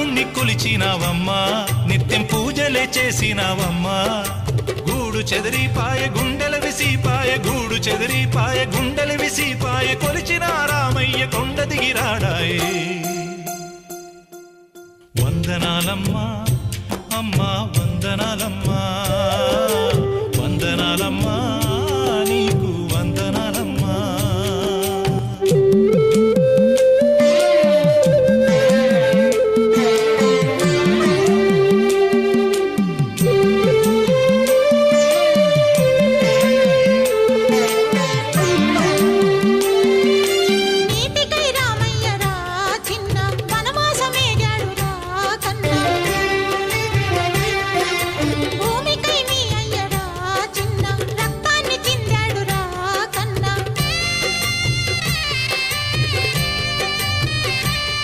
రాముణ్ణి కొలిచినావమ్మా నిత్యం పూజలే చేసినావమ్మా గూడు చెదిరిపాయ గుండెల విసిపాయ గూడు చెదిరిపాయ గుండెల విసిపాయ కొలిచిన రామయ్య కొండ దిగిరాడాయే వందనాలమ్మా అమ్మా వందనాలమ్మా